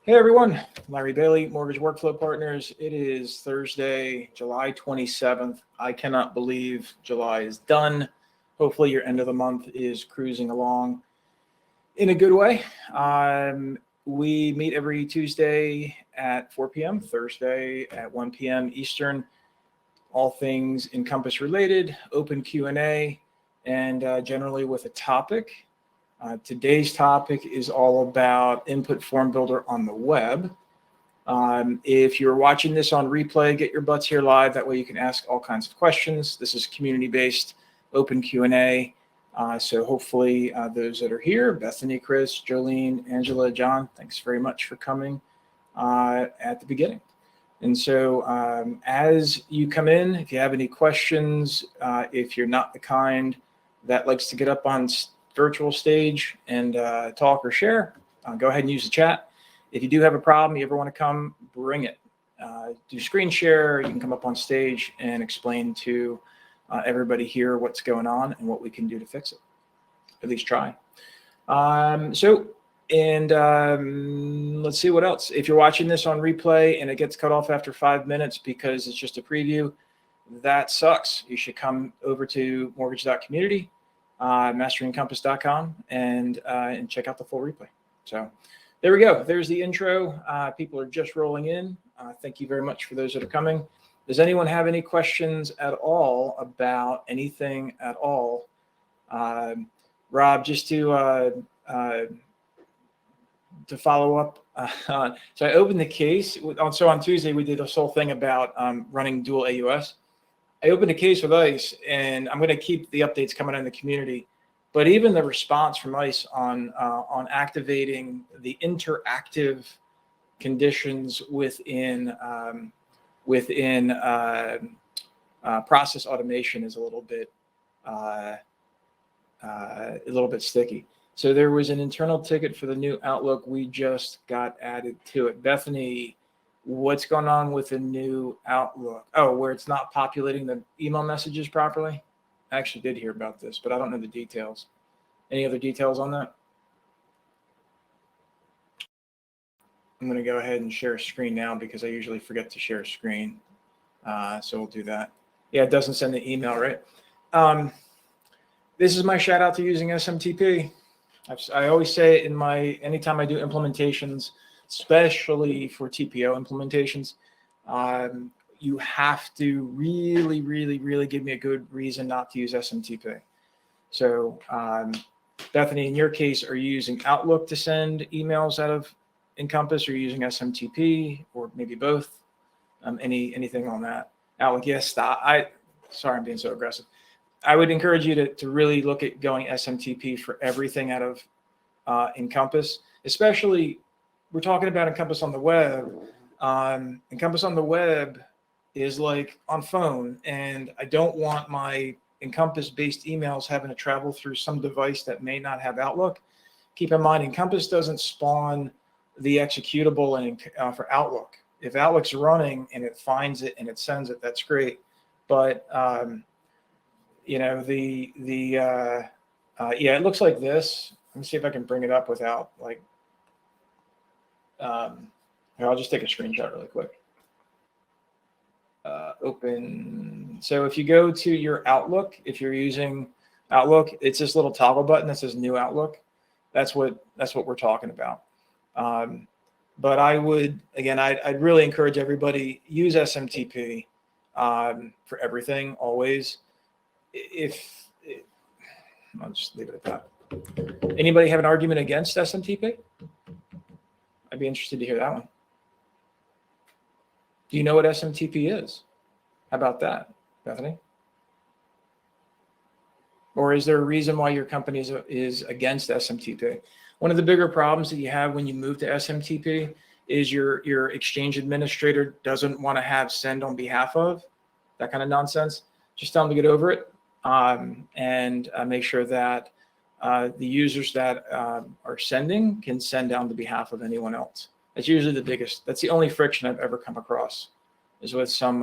Hey everyone, Larry Bailey, Mortgage Workflow Partners. It is Thursday, July 27th. I cannot believe July is done. Hopefully your end of the month is cruising along in a good way. We meet every Tuesday at 4 p.m., Thursday at 1 p.m. Eastern. All things Encompass related, open Q&A, and generally with a topic. Today's topic is all about Input Form Builder on the web. If you're watching this on replay, get your butts here live. That way you can ask all kinds of questions. This is community-based open Q&A. So hopefully those that are here, Bethany, Chris, Jolene, Angela, John, thanks very much for coming at the beginning. And so as you come in, if you have any questions, if you're not the kind that likes to get up on virtual stage and talk or share, go ahead and use the chat. If you do have a problem, you ever want to come, bring it. Do screen share, you can come up on stage and explain to everybody here what's going on and what we can do to fix it. At least try. Let's see what else. If you're watching this on replay and it gets cut off after 5 minutes because it's just a preview, that sucks. You should come over to mortgage.community. masterencompass.com and check out the full replay. So there we go. There's the intro. People are just rolling in. Thank you very much for those that are coming. Does anyone have any questions at all about anything at all? Rob, just to follow up. So I opened the case. So on Tuesday, we did this whole thing about running dual AUS. I opened a case with ICE, and I'm going to keep the updates coming in the community. But even the response from ICE on activating the interactive conditions within process automation is a little bit sticky. So there was an internal ticket for the new Outlook. We just got added to it. Bethany, what's going on with the new Outlook? Oh, where it's not populating the email messages properly? I actually did hear about this, but I don't know the details. Any other details on that? I'm going to go ahead and share a screen now because I usually forget to share a screen. So we'll do that. Yeah, it doesn't send the email, right? This is my shout out to using SMTP. I always say it anytime I do implementations, especially for TPO implementations, you have to really, really, really give me a good reason not to use SMTP. So Bethany, in your case, are you using Outlook to send emails out of Encompass, or are you using SMTP, or maybe both? Anything on that? Outlook, yes. Sorry, I'm being so aggressive. I would encourage you to really look at going SMTP for everything out of Encompass, especially we're talking about Encompass on the web. Encompass on the web is like on phone, and I don't want my Encompass-based emails having to travel through some device that may not have Outlook. Keep in mind, Encompass doesn't spawn the executable for Outlook. If Outlook's running and it finds it and it sends it, that's great. But yeah, it looks like this. Let me see if I can bring it up without like. Here, I'll just take a screenshot really quick. Open. So if you go to your Outlook, if you're using Outlook, it's this little toggle button that says New Outlook. That's what we're talking about. But I would, again, I'd really encourage everybody use SMTP for everything always. I'll just leave it at that. Anybody have an argument against SMTP? I'd be interested to hear that one. Do you know what SMTP is? How about that, Bethany? Or is there a reason why your company is against SMTP? One of the bigger problems that you have when you move to SMTP is your exchange administrator doesn't want to have send on behalf of, that kind of nonsense. Just tell them to get over it and make sure that the users that are sending can send on the behalf of anyone else. That's usually the biggest, that's the only friction I've ever come across, is with some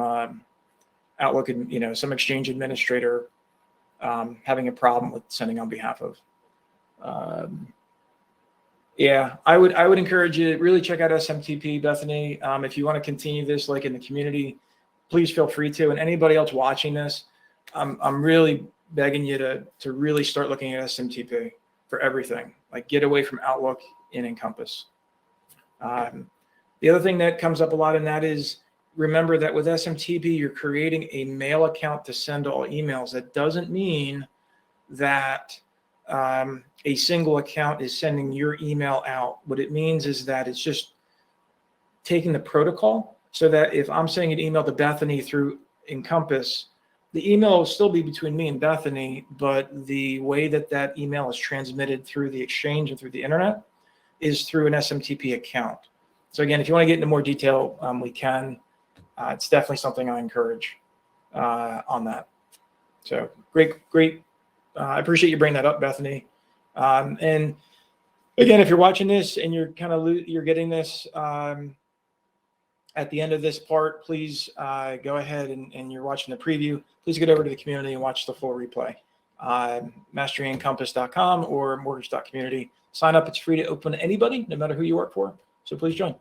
Outlook and, some exchange administrator having a problem with sending on behalf of. Yeah, I would encourage you to really check out SMTP, Bethany. If you want to continue this like in the community, please feel free to. And anybody else watching this, I'm really begging you to really start looking at SMTP for everything. Like get away from Outlook and Encompass. The other thing that comes up a lot in that is remember that with SMTP, you're creating a mail account to send all emails. That doesn't mean that a single account is sending your email out. What it means is that it's just taking the protocol so that if I'm sending an email to Bethany through Encompass, the email will still be between me and Bethany, but the way that that email is transmitted through the exchange and through the internet is through an SMTP account. So again, if you want to get into more detail, we can. It's definitely something I encourage on that. So great. I appreciate you bringing that up, Bethany. And again, if you're watching this and you're you're getting this at the end of this part, please go ahead and you're watching the preview. Please get over to the community and watch the full replay. MasteryEncompass.com or mortgage.community. Sign up. It's free to open to anybody, no matter who you work for. So please join.